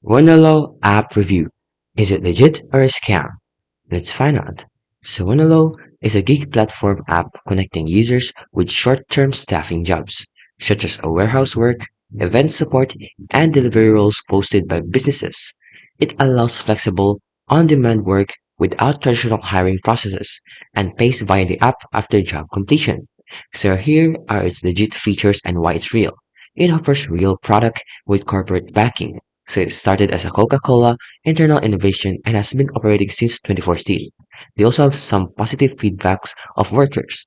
Wonolo App Review. Is it legit or a scam? Let's find out. So Wonolo is a gig platform app connecting users with short-term staffing jobs, such as a warehouse work, event support, and delivery roles posted by businesses. It allows flexible, on-demand work without traditional hiring processes and pays via the app after job completion. So here are its legit features and why it's real. It offers real product with corporate backing. So it started as a Coca-Cola internal innovation and has been operating since 2014. They also have some positive feedbacks of workers.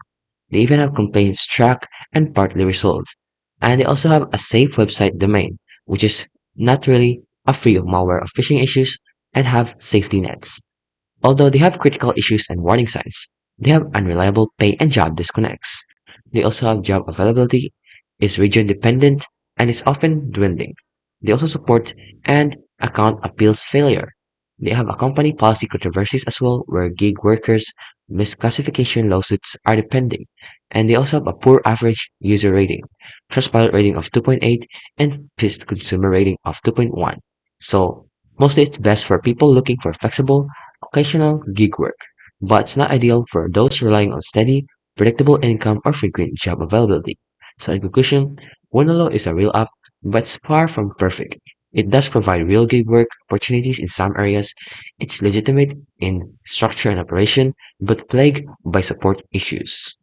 They even have complaints tracked and partly resolved. And they also have a safe website domain, which is not really a free of malware or phishing issues and have safety nets. Although they have critical issues and warning signs, they have unreliable pay and job disconnects. They also have job availability, is region dependent, and is often dwindling. They also support and account appeals failure. They have a company policy controversies as well, where gig workers' misclassification lawsuits are pending. And they also have a poor average user rating, Trustpilot rating of 2.8, and PIST consumer rating of 2.1. So, mostly it's best for people looking for flexible, occasional gig work, but it's not ideal for those relying on steady, predictable income or frequent job availability. So in conclusion, Wonolo is a real app, but it's far from perfect. It does provide real gig work opportunities in some areas. It's legitimate in structure and operation, but plagued by support issues.